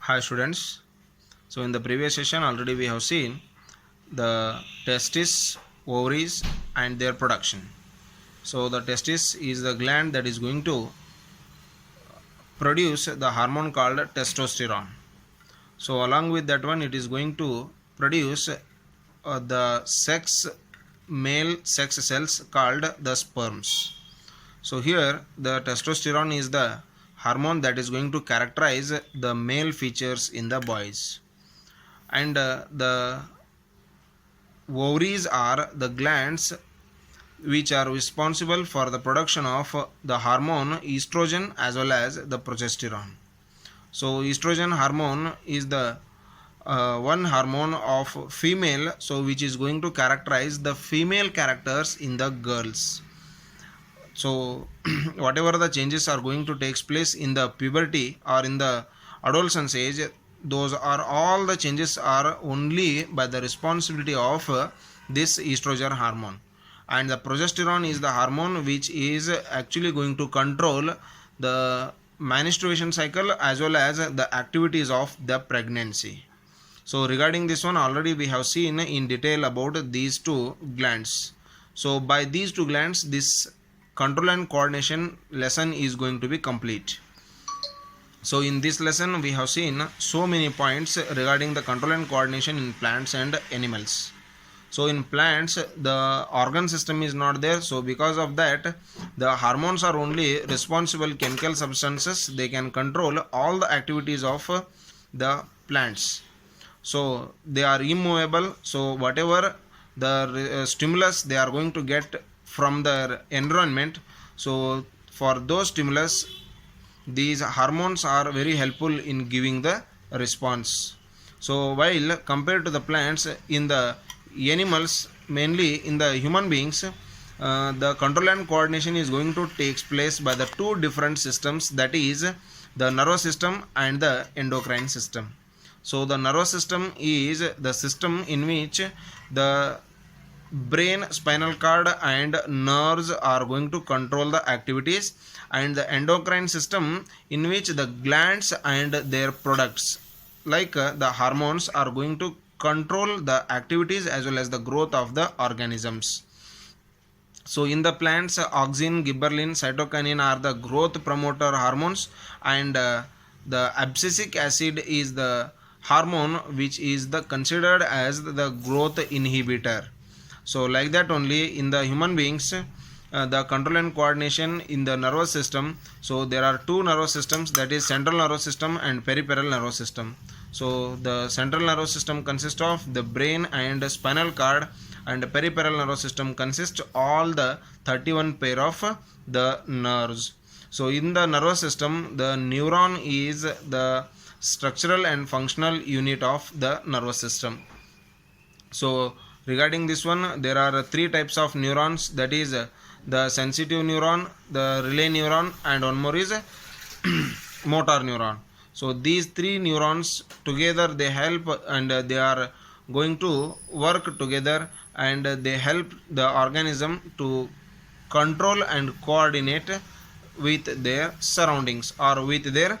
Hi students. So in the previous session already we have seen the testis, ovaries and their production. So the testis is the gland that is going to produce the hormone called testosterone. So along with that one it is going to produce the male sex cells called the sperms. So here the testosterone is the hormone that is going to characterize the male features in the boys, and the ovaries are the glands which are responsible for the production of the hormone estrogen as well as the progesterone. So estrogen hormone is the one hormone of female, so which is going to characterize the female characters in the girls. So whatever the changes are going to take place in the puberty or in the adolescence age, those are all the changes are only by the responsibility of this estrogen hormone, and the progesterone is the hormone which is actually going to control the menstruation cycle as well as the activities of the pregnancy. So regarding this one already we have seen in detail about these two glands. So by these two glands this control and coordination lesson is going to be complete. So in this lesson we have seen so many points regarding the control and coordination in plants and animals. So in plants the organ system is not there, so because of that the hormones are only responsible chemical substances. They can control all the activities of the plants. So they are immovable, so whatever the stimulus they are going to get from the environment, so for those stimulus these hormones are very helpful in giving the response. So while compared to the plants, in the animals, mainly in the human beings, the control and coordination is going to take place by the two different systems, that is the nervous system and the endocrine system. So the nervous system is the system in which the brain, spinal cord and nerves are going to control the activities, and the endocrine system in which the glands and their products like the hormones are going to control the activities as well as the growth of the organisms. So in the plants, auxin, gibberellin, cytokinin are the growth promoter hormones, and the abscisic acid is the hormone which is the considered as the growth inhibitor. So like that only in the human beings, the control and coordination in the nervous system. So there are two nervous systems, that is central nervous system and peripheral nervous system. So the central nervous system consists of the brain and spinal cord, and the peripheral nervous system consists all the 31 pair of the nerves. So in the nervous system the neuron is the structural and functional unit of the nervous system. So regarding this one there are three types of neurons, that is the sensitive neuron, the relay neuron and one more is motor neuron. So these three neurons together they help, and they are going to work together, and they help the organism to control and coordinate with their surroundings or with their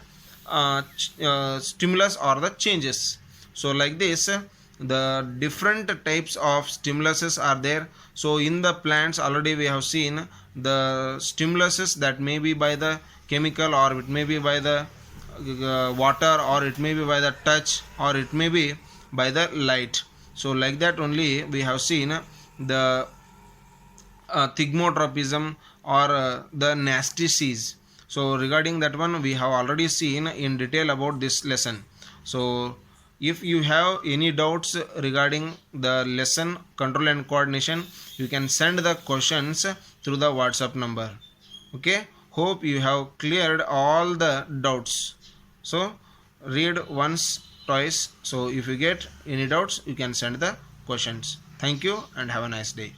stimulus or the changes. So like this the different types of stimuluses are there. So in the plants already we have seen the stimuluses that may be by the chemical, or it may be by the water, or it may be by the touch, or it may be by the light. So like that only we have seen the thigmotropism or the nasties. So regarding that one we have already seen in detail about this lesson. So if you have any doubts regarding the lesson control and coordination, you can send the questions through the WhatsApp number. Okay, hope you have cleared all the doubts. So read once, twice. So if you get any doubts you can send the questions. Thank you and have a nice day.